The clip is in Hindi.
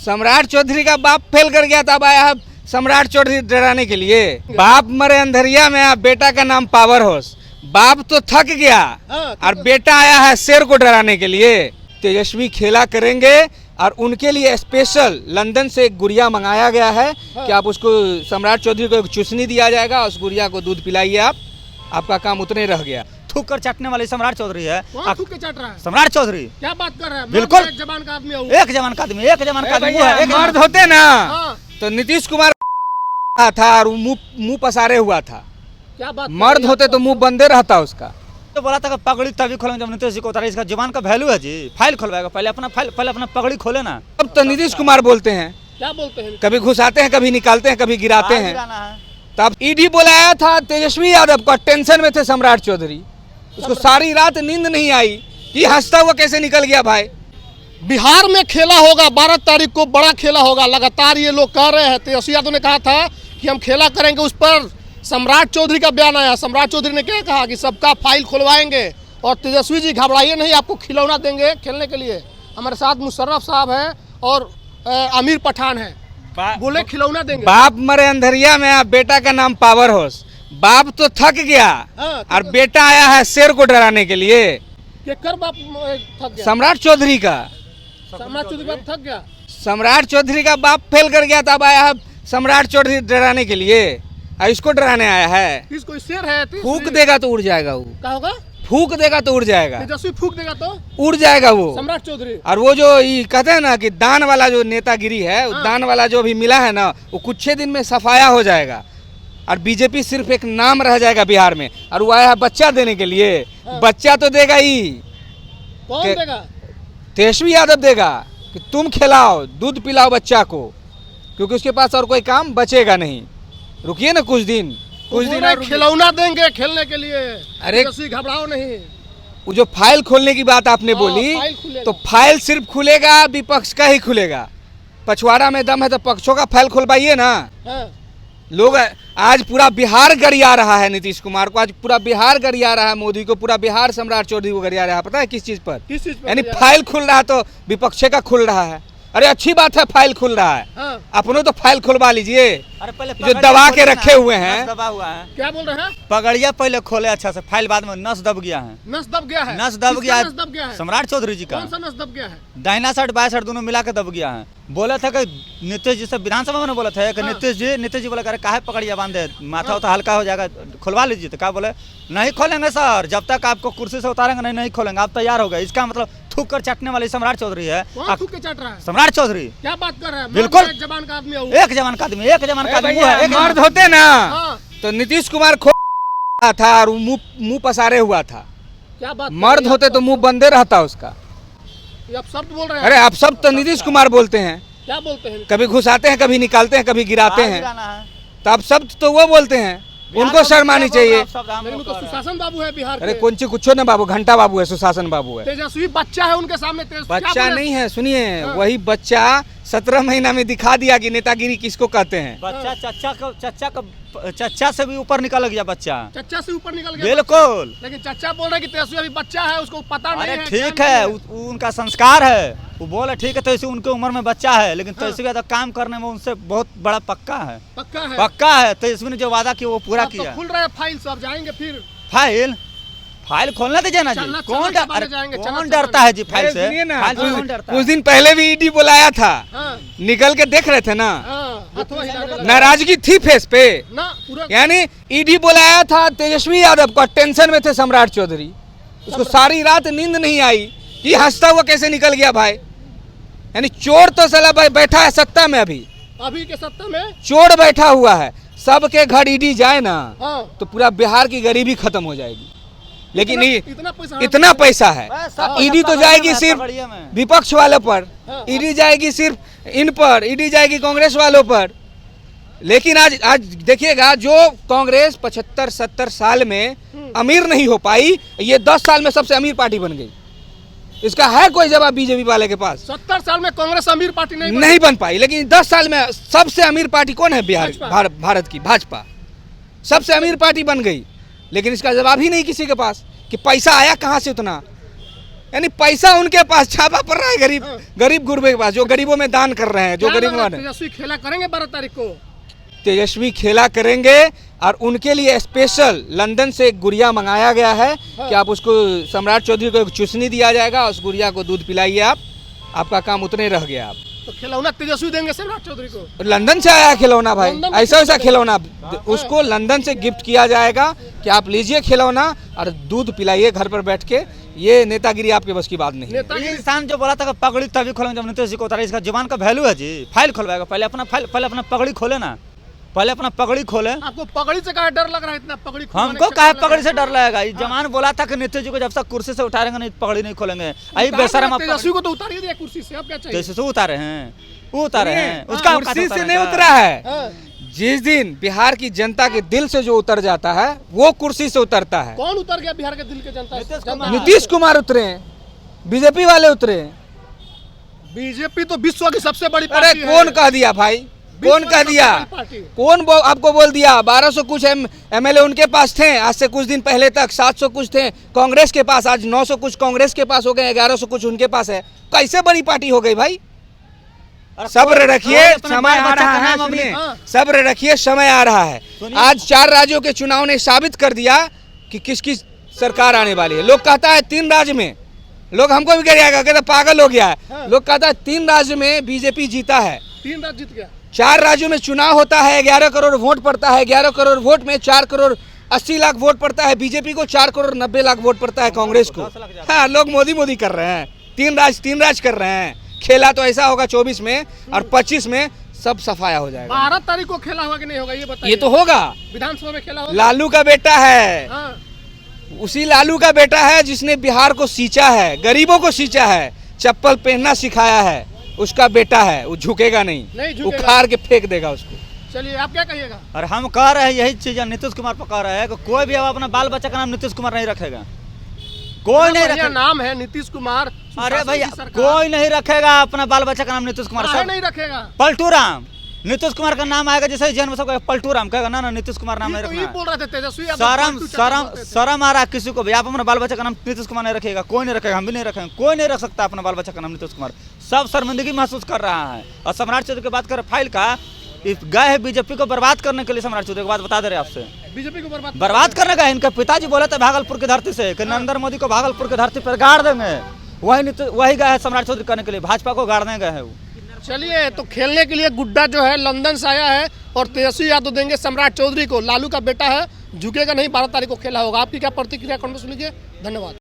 सम्राट चौधरी का बाप फेल कर गया था, अब आया है सम्राट चौधरी डराने के लिए। बाप मरे अंधरिया में, अब बेटा का नाम पावर हाउस। बाप तो थक गया और बेटा आया है शेर को डराने के लिए। तेजस्वी खेला करेंगे और उनके लिए स्पेशल लंदन से एक गुड़िया मंगाया गया है कि आप उसको, सम्राट चौधरी को एक चुसनी दिया जाएगा, उस गुड़िया को दूध पिलाइए आप, आपका काम उतने रह गया। थूक कर चाटने वाले सम्राट चौधरी है। थूक के चाट रहा है सम्राट चौधरी, क्या बात कर रहा है? बिल्कुल एक जवान का आदमी है वो। एक जवान का आदमी, एक जवान का आदमी वो है। एक मर्द होते ना हाँ। तो नीतीश कुमार था और मुंह पसारे हुआ था। क्या बात मर्द होते तो मुंह बंदे रहता उसका। तो बोला था कि पगड़ी तभी खोलेंगे जब नीतीश जी को उतारे। इसका जवान का वैल्यू है जी, फाइल खोलवाएगा पहले अपना पगड़ी खोले ना। अब तो नीतीश कुमार बोलते हैं, क्या बोलते हैं? कभी घुसाते हैं, कभी निकालते हैं, कभी गिराते हैं। गिराना है। तब ईडी बुलाया था तेजस्वी यादव का, टेंशन में थे सम्राट चौधरी, उसको सारी रात नींद नहीं आई कि हंसता हुआ कैसे निकल गया भाई। बिहार में खेला होगा 12 तारीख को, बड़ा खेला होगा, लगातार ये लोग कह रहे हैं। तेजस्वी यादव ने कहा था कि हम खेला करेंगे, उस पर सम्राट चौधरी का बयान आया। सम्राट चौधरी ने क्या कहा कि सबका फाइल खुलवाएंगे और तेजस्वी जी घबराइए नहीं, आपको खिलौना देंगे खेलने के लिए। हमारे साथ मुशर्रफ साहब हैं और आमिर पठान है, बोले खिलौना देंगे। बाप मरे अंधरिया में, अब बेटा का नाम पावर हाउस। बाप तो थक गया और बेटा आया है शेर को डराने के लिए। केकर बाप थक गया? सम्राट चौधरी का। सम्राट चौधरी बाप थक गया। सम्राट चौधरी का बाप फेल कर गया था, अब आया है सम्राट चौधरी डराने के लिए। इसको डराने आया है। कोई शेर है? फूक देगा तो उड़ जाएगा वो। क्या होगा? फूक देगा तो उड़ जाएगा। तेजस्वी फूक देगा तो उड़ जाएगा वो सम्राट चौधरी। और वो जो ये कहते हैं ना कि दान वाला जो नेतागिरी है, दान वाला जो भी मिला है ना, वो कुछ दिन में सफाया हो जाएगा और बीजेपी सिर्फ एक नाम रह जाएगा बिहार में। और वो आया है बच्चा देने के लिए। बच्चा तो देगा ही। कौन देगा? तेजस्वी यादव देगा कि तुम खिलाओ, दूध पिलाओ बच्चा को, क्योंकि उसके पास और कोई काम बचेगा नहीं। रुकिए ना कुछ दिन खिलौना देंगे खेलने के लिए। अरे घबराओ नहीं। वो जो फाइल खोलने की बात आपने बोली, तो फाइल सिर्फ खुलेगा विपक्ष का ही खुलेगा। पछवाड़ा में दम है तो पक्षों का फाइल खुलवाइए ना। लोग आज पूरा बिहार गरिया रहा है नीतीश कुमार को, आज पूरा बिहार गरिया रहा है मोदी को, पूरा बिहार सम्राट चौधरी को गरिया रहा है। पता है किस चीज पर? यानी फाइल खुल रहा है तो विपक्ष का खुल रहा है। अरे अच्छी बात है, फाइल खुल रहा है, अपनों तो फाइल खुलवा लीजिए। अरे पहले जो दबा के रखे हुए हैं। दबा हुआ है। क्या बोल रहे हैं? पगड़िया पहले खोले अच्छा से, फाइल बाद में नस दब गया है। नस दब गया है? नस दब गया है सम्राट चौधरी जी का। कौन सा नस दब गया है? दाहिना साइड बाया साइड दोनों मिला के दब गया है। बोला था कि नीतीश जी से विधानसभा में बोला था कि नीतीश जी बोला करे काहे पकड़िया बांधे, माथा उतना हल्का हो जाएगा, खुलवा लीजिए। तो क्या बोले, नहीं खोलेंगे सर, जब तक आपको कुर्सी से उतारेंगे नहीं खोलेंगे, आप तैयार हो गए। इसका मतलब थूक कर चाटने वाले सम्राट चौधरी है। थूक के चाट रहा है सम्राट चौधरी, क्या बात कर रहा है? बिल्कुल एक जवान का आदमी है वो। एक जवान का आदमी, एक जवान का आदमी वो है। मर्द होते ना तो नीतीश कुमार था और मुंह पसारे हुआ था। क्या बात? मर्द होते तो मुंह बंदे रहता उसका। आप शब्द बोल रहे हैं? अरे आप सब तो नीतीश कुमार बोलते हैं, क्या बोलते हैं? कभी घुसाते हैं, कभी निकालते हैं, कभी गिराते हैं। तो आप सब तो वो बोलते हैं, उनको शर्म आनी चाहिए। लेकिन तो सुशासन बाबू है बिहार अरे के। कौन सी कुछ ना बाबू, घंटा बाबू है, सुशासन बाबू है। तेजस्वी बच्चा है उनके सामने। बच्चा नहीं है, सुनिए, वही बच्चा 17 महीना में दिखा दिया कि नेतागिरी किसको कहते हैं। बच्चा चच्चा से भी ऊपर निकल गया बच्चा। चच्चा से ऊपर निकल गया बिल्कुल। लेकिन चच्चा बोल रहे कि तेजस्वी अभी बच्चा है, उसको पता नहीं है। ठीक है, उनका संस्कार है, वो बोले ठीक है। तेजस्वी उनके उम्र में बच्चा है, लेकिन तेजस्वी का काम करने में उनसे बहुत बड़ा पक्का है। पक्का है। तेजस्वी ने जो वादा किया वो पूरा किया। खुल रहा है फाइल, सब जाएंगे फिर। फाइल खोलना दीजिए ना जी। कौन डरता है जी फाइल से? कुछ दिन पहले भी ईडी बुलाया था, निकल के देख रहे थे ना, नाराजगी थी फेस पे। यानी ईडी बुलाया था तेजस्वी यादव का, टेंशन में थे सम्राट चौधरी, उसको सारी रात नींद नहीं आई कि हंसता हुआ कैसे निकल गया भाई। यानी चोर तो साला भाई बैठा है सत्ता में, अभी के सत्ता में चोर चोर बैठा हुआ है। सबके घर ईडी जाए ना तो पूरा बिहार की गरीबी खत्म हो जाएगी। लेकिन इतना पैसा है, ईडी तो जाएगी सिर्फ विपक्ष वालों पर, ईडी जाएगी सिर्फ इन पर, ईडी जाएगी कांग्रेस वालों पर। लेकिन आज देखिएगा, जो कांग्रेस 75-70 साल में अमीर नहीं हो पाई, ये 10 साल में सबसे अमीर पार्टी बन गई। इसका है कोई जवाब बीजेपी वाले के पास? 70 साल में कांग्रेस अमीर पार्टी नहीं बन पाई, लेकिन 10 साल में सबसे अमीर पार्टी कौन है? भारत की भाजपा सबसे अमीर पार्टी बन गई। लेकिन इसका जवाब ही नहीं किसी के पास कि पैसा आया कहाँ से उतना। यानी पैसा उनके पास छापा पड़ रहा है गरीब गुरबे के पास, जो गरीबों में दान कर रहे हैं, जो गरीब तेजस्वी खेला करेंगे 12 तारीख को। तेजस्वी खेला करेंगे और उनके लिए स्पेशल लंदन से एक गुड़िया मंगाया गया है कि आप उसको, सम्राट चौधरी को एक चुसनी दिया जाएगा, उस गुड़िया को दूध पिलाइए आप, आपका काम उतने रह गया। आप तो खिलौना तेजस्वी देंगे सम्राट चौधरी को। लंदन से आया खिलौना भाई, ऐसा खिलौना उसको लंदन से गिफ्ट किया जाएगा कि आप लीजिए खिलौना और दूध पिलाइए घर पर बैठ के। ये नेतागिरी आपके बस की बात नहीं है। ये इंसान जो बोला था कि पगड़ी तभी खोलेंगे जब नीतीश जी को उतारे, इसका जुबान का वैल्यू है जी। फाइल खुलवाएगा, पहले अपना पगड़ी खोले ना, पहले अपना पगड़ी खोले। आपको पगड़ी से कहा डर लग रहा है इतना? पगड़ी हमको काहे पगड़ी से डर लगेगा? जमान बोला था कि नीतीश जी को जब तक कुर्सी से उतारेंगे नहीं पगड़ी नहीं खोलेंगे। अभी बेशरम तेजस्वी को तो उतार ही दिया कुर्सी से, अब क्या चाहिए? तेजस्वी उतारे हैं, उसका कुर्सी से नहीं उतरा है। जिस दिन बिहार की जनता के दिल से जो उतर जाता है वो कुर्सी से उतरता है। कौन उतर गया बिहार के दिल के जनता? नीतीश कुमार उतरे हैं, बीजेपी वाले उतरे हैं। बीजेपी तो विश्व की सबसे बड़ी अरे पार्टी है। कौन कह दिया भाई, कौन कह दिया? आपको बोल दिया? 1200 कुछ एमएलए उनके पास थे आज से कुछ दिन पहले तक, 700 कुछ थे कांग्रेस के पास, आज 900 कुछ कांग्रेस के पास हो गए, 1100 कुछ उनके पास है। कैसे बड़ी पार्टी हो गई भाई? सब्र रखिए, समय आ रहा है। सुनिए, सब्र रखिए, समय आ रहा है। आज 4 राज्यों के चुनाव ने साबित कर दिया कि किसकी सरकार आने वाली है। लोग कहता है 3 राज्य में, लोग हमको भी कह कहता पागल हो गया है। लोग कहता है 3 राज्य में बीजेपी जीता है, 3 राज्य जीत गया। 4 राज्यों में चुनाव होता है, 11 करोड़ वोट पड़ता है। 11 करोड़ वोट में 4 करोड़ 80 लाख वोट पड़ता है बीजेपी को, 4 करोड़ 90 लाख वोट पड़ता है कांग्रेस को। हाँ, लोग मोदी कर रहे हैं, 3 राज्य कर रहे हैं। खेला तो ऐसा होगा 24 में और 25 में सब सफाया हो जाएगा। 12 तारीख को खेला होगा कि नहीं होगा ये बताइए। ये तो होगा, विधानसभा में खेला होगा। लालू का बेटा है। हाँ। उसी लालू का बेटा है जिसने बिहार को सींचा है, गरीबों को सींचा है, चप्पल पहनना सिखाया है, उसका बेटा है। वो झुकेगा नहीं, उखाड़ के फेंक देगा उसको। चलिए, आप क्या कहिएगा? और हम कह रहे हैं यही चीज नीतीश कुमार पर कह रहे हैं कि कोई भी अब अपना बाल बच्चा का नाम नीतीश कुमार नहीं रखेगा, कोई नहीं रखेगा। नाम है नीतीश कुमार। अरे भैया कोई नहीं रखेगा अपना बाल बच्चा का नाम नीतीश कुमार। सब नहीं रखेगा। पलटू राम, नीतीश कुमार का नाम आएगा जैसे जन्म सबको पलटू राम कहेगा ना, नीतीश कुमार नाम नहीं रखना। बोल रहे थे तेजस्वी। शर्म आ रहा है किसी को भी? आप अपना बाल बच्चा का नाम नीतीश कुमार नहीं रखेगा, कोई नहीं रखेगा, हम भी नहीं रखेंगे। कोई नहीं रख सकता अपना बाल बच्चा का नाम नीतीश कुमार। सब शर्मिंदगी महसूस कर रहा है। और सम्राट चौधरी की बात करें फाइल का, गए है बीजेपी को बर्बाद करने के लिए। सम्राट चौधरी की बात बता दे रहे आपसे, बीजेपी को बर्बाद करने का। इनके पिताजी बोले थे भागलपुर की धरती से कि नरेंद्र मोदी को भागलपुर की धरती पर गाड़ देंगे, वही गए है सम्राट चौधरी करने के लिए, भाजपा को गाड़ने गए हैं वो। चलिए, तो खेलने के लिए गुड्डा जो है लंदन से आया है और तेजस्वी यादव देंगे सम्राट चौधरी को। लालू का बेटा है, झुकेगा नहीं, 12 तारीख को खेला होगा। आपकी क्या प्रतिक्रिया कमेंट में सुनिए। धन्यवाद।